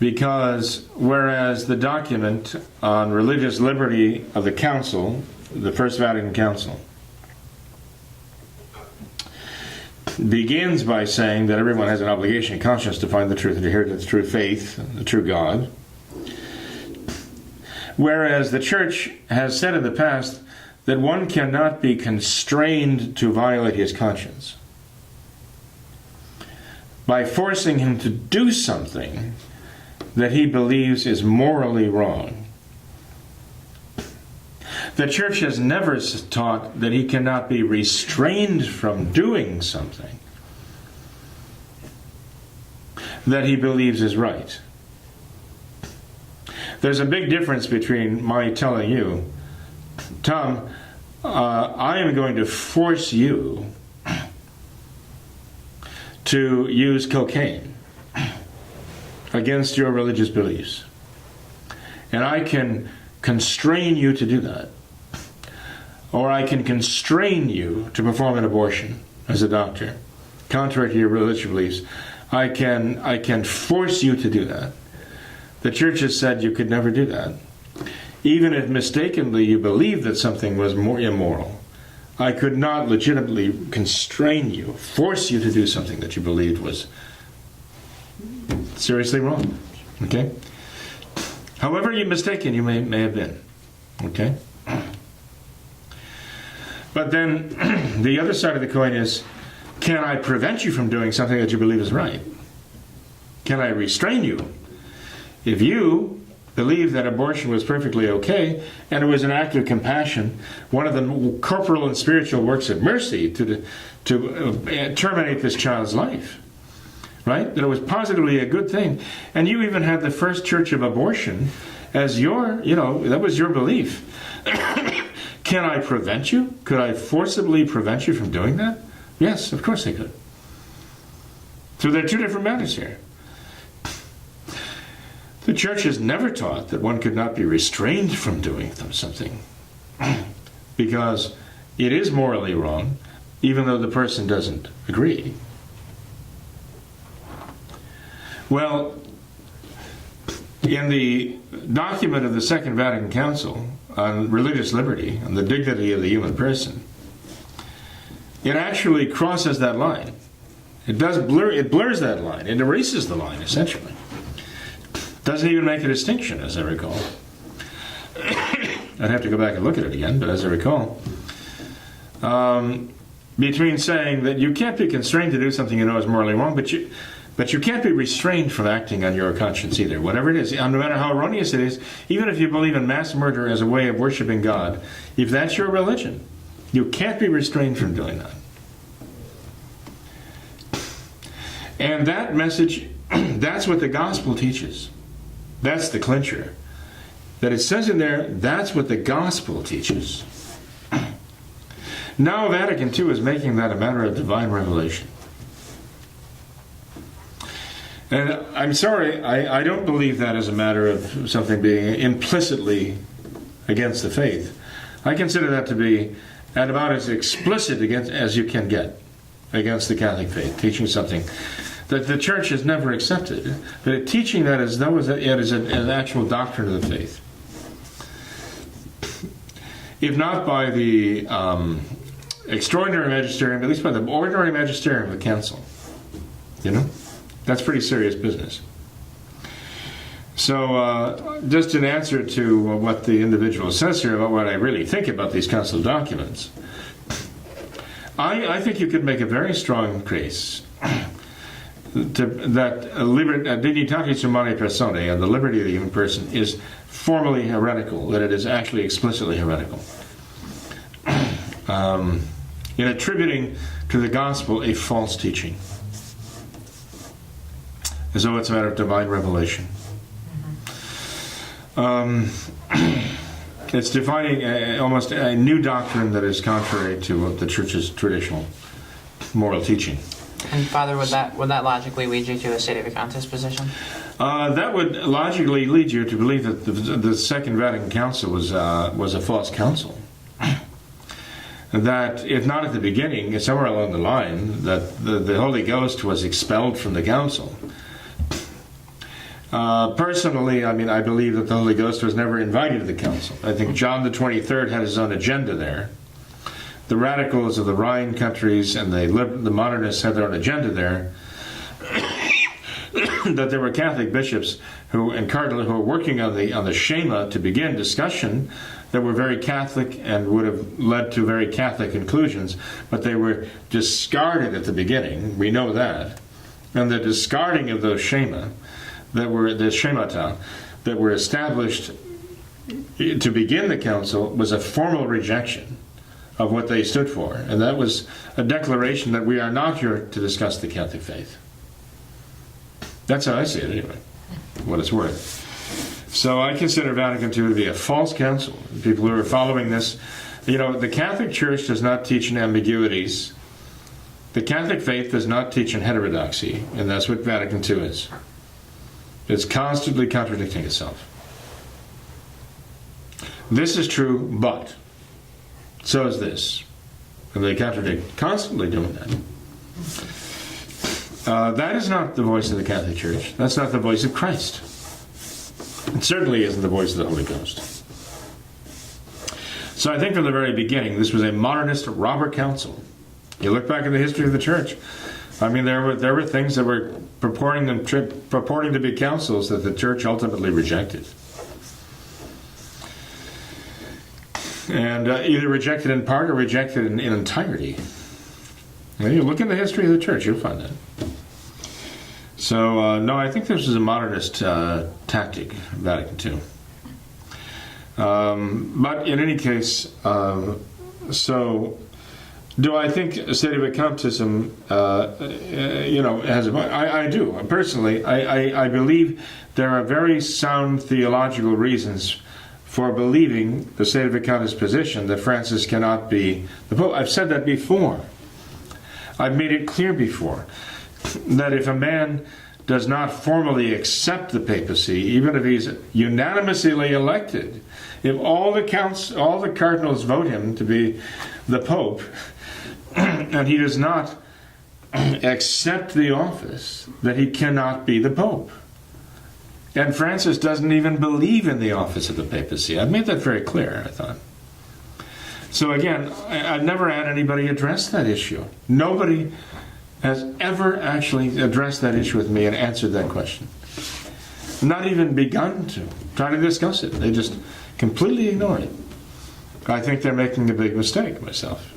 Because whereas the document on religious liberty of the Council, the First Vatican Council, begins by saying that everyone has an obligation and conscience to find the truth and adhere to the true faith, the true God, whereas the Church has said in the past that one cannot be constrained to violate his conscience by forcing him to do something that he believes is morally wrong. The Church has never taught that he cannot be restrained from doing something that he believes is right. There's a big difference between my telling you, Tom, I am going to force you to use cocaine against your religious beliefs. And I can constrain you to do that. Or I can constrain you to perform an abortion as a doctor, contrary to your religious beliefs. I can force you to do that. The Church has said you could never do that. Even if mistakenly you believed that something was more immoral, I could not legitimately constrain you, force you to do something that you believed was seriously wrong. Okay? However mistaken you may have been. Okay? But then the other side of the coin is, can I prevent you from doing something that you believe is right? Can I restrain you? If you believe that abortion was perfectly okay, and it was an act of compassion, one of the corporal and spiritual works of mercy to terminate this child's life, right? That it was positively a good thing. And you even had the first church of abortion as your, that was your belief. Can I prevent you? Could I forcibly prevent you from doing that? Yes, of course I could. So there are two different matters here. The church has never taught that one could not be restrained from doing something because it is morally wrong, even though the person doesn't agree. Well, in the document of the Second Vatican Council on religious liberty and the dignity of the human person, it actually crosses that line. It blurs that line. It erases the line, essentially. Doesn't even make a distinction, as I recall. I'd have to go back and look at it again, but as I recall, between saying that you can't be constrained to do something you know is morally wrong, but you can't be restrained from acting on your conscience either, whatever it is, no matter how erroneous it is, even if you believe in mass murder as a way of worshiping God, if that's your religion, you can't be restrained from doing that. And that message, that's what the gospel teaches. That's the clincher. That it says in there, that's what the gospel teaches. Now Vatican II is making that a matter of divine revelation. And I'm sorry, I don't believe that as a matter of something being implicitly against the faith. I consider that to be at about as explicit as you can get against the Catholic faith, teaching something that the church has never accepted, but teaching that as though it is an actual doctrine of the faith. If not by the extraordinary magisterium, at least by the ordinary magisterium of the council. That's pretty serious business. So, just in answer to what the individual says here about what I really think about these council documents, I think you could make a very strong case that dignitatis humanae personae, and the liberty of the human person, is formally heretical, that it is actually explicitly heretical. In attributing to the gospel a false teaching, as though it's a matter of divine revelation. It's defining almost a new doctrine that is contrary to the church's traditional moral teaching. And Father, would that logically lead you to a Sedevacantist position? That would logically lead you to believe that the Second Vatican Council was a false council. That, if not at the beginning, somewhere along the line, that the Holy Ghost was expelled from the council. Personally, I believe that the Holy Ghost was never invited to the council. I think John the 23rd had his own agenda there. The radicals of the Rhine countries and the modernists had their own agenda there. That there were Catholic bishops and cardinals who were working on the Schema to begin discussion that were very Catholic and would have led to very Catholic conclusions, but they were discarded at the beginning. We know that. And the discarding of those Schema, the schemata, that were established to begin the council, was a formal rejection of what they stood for. And that was a declaration that we are not here to discuss the Catholic faith. That's how I see it anyway, what it's worth. So I consider Vatican II to be a false council. People who are following this, the Catholic Church does not teach in ambiguities. The Catholic faith does not teach in heterodoxy, and that's what Vatican II is. It's constantly contradicting itself. This is true, but so is this. And they contradict, constantly doing that. That is not the voice of the Catholic Church. That's not the voice of Christ. It certainly isn't the voice of the Holy Ghost. So I think from the very beginning, this was a modernist robber council. You look back at the history of the Church. There were things that were purporting to be councils that the Church ultimately rejected. and either rejected in part or rejected in entirety. And you look in the history of the church, you'll find that. So, no, I think this is a modernist tactic, Vatican II. But in any case, so do I think Sedevacantism, has I do. Personally, I believe there are very sound theological reasons for believing the Sedevacantist position that Francis cannot be the Pope. I've said that before. I've made it clear before that if a man does not formally accept the papacy, even if he's unanimously elected, if all the cardinals vote him to be the Pope, and he does not accept the office, that he cannot be the Pope. And Francis doesn't even believe in the office of the papacy. I've made that very clear, I thought. So again, I've never had anybody address that issue. Nobody has ever actually addressed that issue with me and answered that question. Not even begun to try to discuss it. They just completely ignore it. I think they're making a big mistake myself,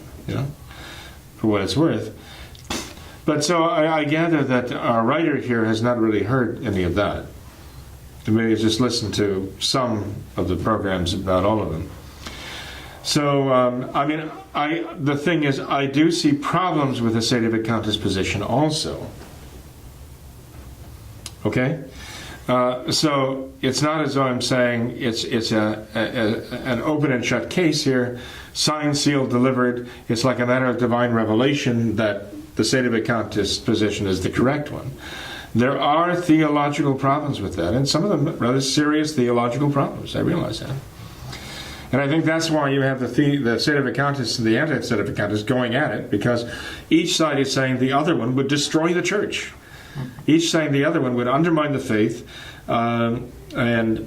for what it's worth. But so I gather that our writer here has not really heard any of that. Maybe he's just listened to some of the programs, not all of them. So, the thing is, I do see problems with the Sedevacantist position also. Okay? So, it's not as though I'm saying it's an open and shut case here, signed, sealed, delivered. It's like a matter of divine revelation that the Sedevacantist position is the correct one. There are theological problems with that, and some of them rather serious theological problems. I realize that. And I think that's why you have the Sedevacantists and the anti-Sedevacantists going at it, because each side is saying the other one would destroy the church. Each saying the other one would undermine the faith and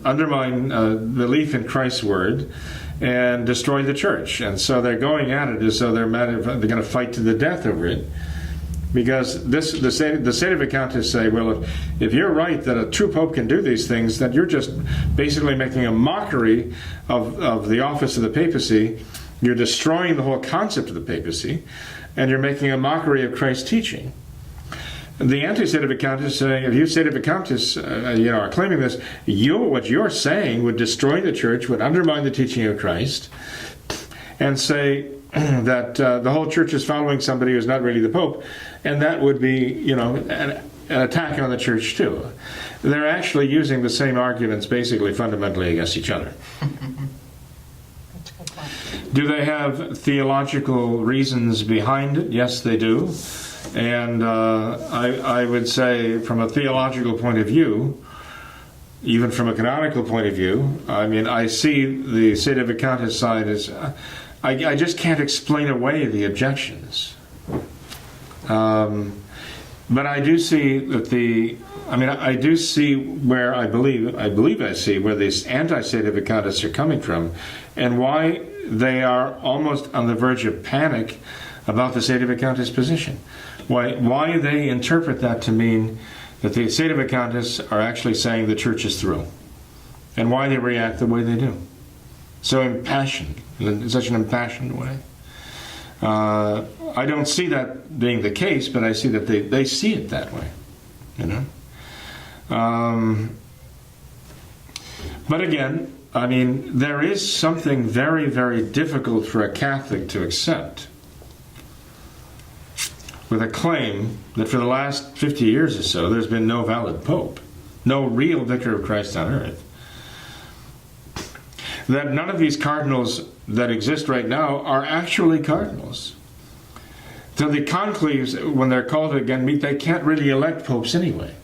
undermine belief in Christ's word and destroy the church. And so they're going at it as though they're going to fight to the death over it. Because the Sedevacantists say, well, if you're right that a true pope can do these things, then you're just basically making a mockery of the office of the papacy. You're destroying the whole concept of the papacy, and you're making a mockery of Christ's teaching. The anti-Sedevacantists say, if you Sedevacantists are claiming this, what you're saying would destroy the church, would undermine the teaching of Christ, and say that the whole church is following somebody who's not really the Pope, and that would be, an attack on the church too. They're actually using the same arguments basically fundamentally against each other. That's a good point. Do they have theological reasons behind it? Yes, they do. And I would say from a theological point of view, even from a canonical point of view, I see the Sedevacantist side as... I just can't explain away the objections. But I do see that I do see where I see where these anti-Sedevacantists are coming from, and why they are almost on the verge of panic about the Sedevacantist position. Why they interpret that to mean that the Sedevacantists are actually saying the church is through, and why they react the way they do. So impassioned, in such an impassioned way. I don't see that being the case, but I see that they see it that way, But again, there is something very, very difficult for a Catholic to accept with a claim that for the last 50 years or so, there's been no valid pope, no real vicar of Christ on earth. That none of these cardinals that exist right now are actually cardinals. So the conclaves, when they're called again, they can't really elect popes anyway.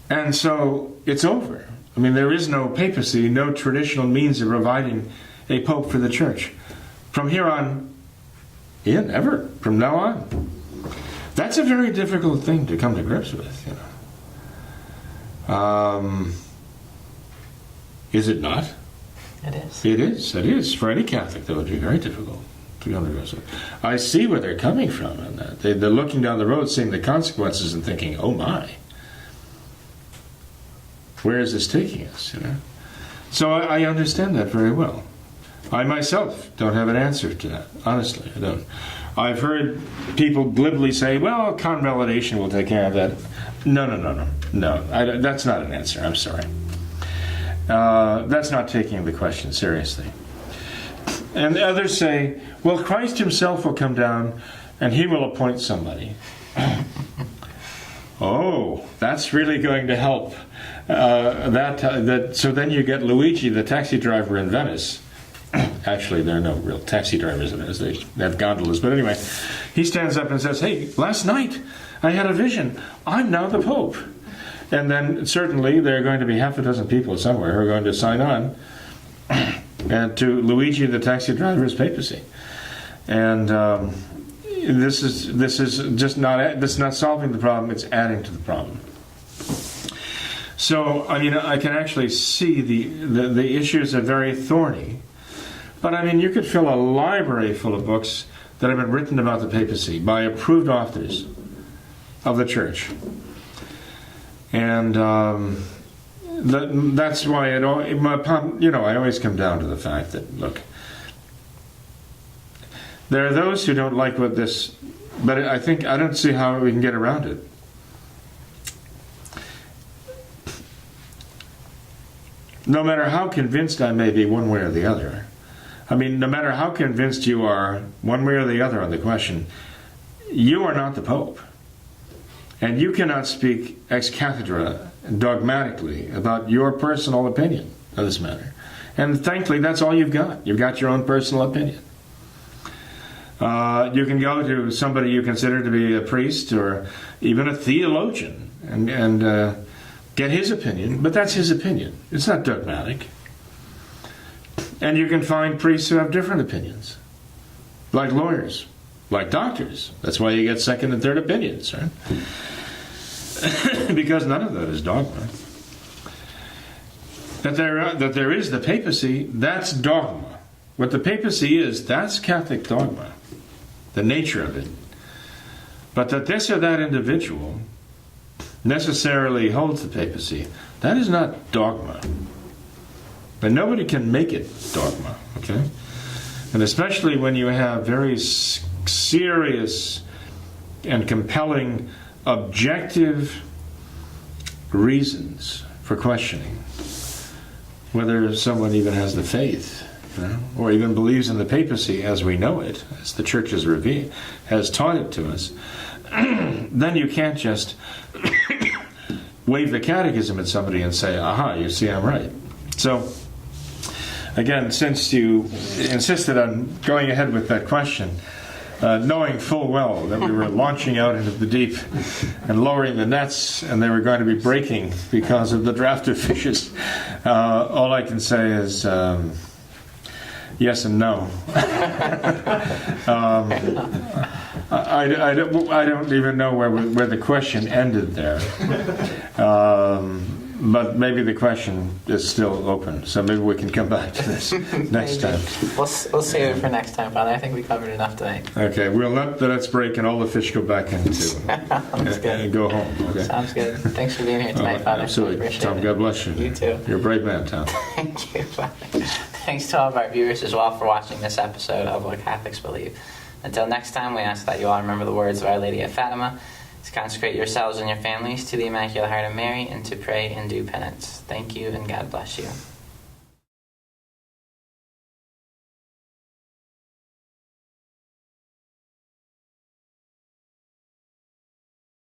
And so it's over. There is no papacy, no traditional means of providing a pope for the church. From here on, ever, from now on. That's a very difficult thing to come to grips with, Is it not? It is. It is. It is. For any Catholic, that would be very difficult to come to grips with. I see where they're coming from on that. They're looking down the road, seeing the consequences, and thinking, "Oh my, where is this taking us?" So I understand that very well. I myself don't have an answer to that. Honestly, I don't. I've heard people glibly say, well, convalidation will take care of that. No. That's not an answer. I'm sorry. That's not taking the question seriously. And the others say, well, Christ himself will come down and he will appoint somebody. Oh, that's really going to help. So then you get Luigi, the taxi driver in Venice. Actually, there are no real taxi drivers in Venice. They have gondolas. But anyway, he stands up and says, hey, last night I had a vision. I'm now the Pope. And then certainly there are going to be half a dozen people somewhere who are going to sign on and to Luigi, the taxi driver's papacy. And this is just not, that's not solving the problem, it's adding to the problem. So, I mean, I can actually see the issues are very thorny. But I mean, you could fill a library full of books that have been written about the papacy by approved authors of the church. And that's why I always come down to the fact that, look, there are those who don't like what this, but I don't see how we can get around it. No matter how convinced I may be one way or the other, I mean, no matter how convinced you are one way or the other on the question, you are not the Pope. And you cannot speak ex cathedra dogmatically about your personal opinion of this matter. And thankfully, that's all you've got. You've got your own personal opinion. You can go to somebody you consider to be a priest or even a theologian and get his opinion, but that's his opinion. It's not dogmatic. And you can find priests who have different opinions, like lawyers, like doctors. That's why you get second and third opinions, right? Because none of that is dogma. That there is the papacy, that's dogma. What the papacy is, that's Catholic dogma, the nature of it. But that this or that individual necessarily holds the papacy, that is not dogma. But nobody can make it dogma, okay? And especially when you have very serious and compelling objective reasons for questioning whether someone even has the faith, or even believes in the papacy as we know it, as the Church has taught it to us, then you can't just wave the catechism at somebody and say, aha, you see I'm right. So, again, since you insisted on going ahead with that question, knowing full well that we were launching out into the deep and lowering the nets and they were going to be breaking because of the draft of fishes, all I can say is yes and no. I don't even know where the question ended there. But maybe the question is still open, so maybe we can come back to this next time. We'll save it for next time, Father. I think we covered enough tonight. Okay, we'll let the nets break and all the fish go back into and go home. Okay. Sounds good. Thanks for being here tonight, Father. Absolutely. Appreciate Tom, it. God bless you. You too. You're a brave man, Tom. Thank you, Father. Thanks to all of our viewers as well for watching this episode of What Catholics Believe. Until next time, we ask that you all remember the words of Our Lady of Fatima, to consecrate yourselves and your families to the Immaculate Heart of Mary, and to pray and do penance. Thank you, and God bless you.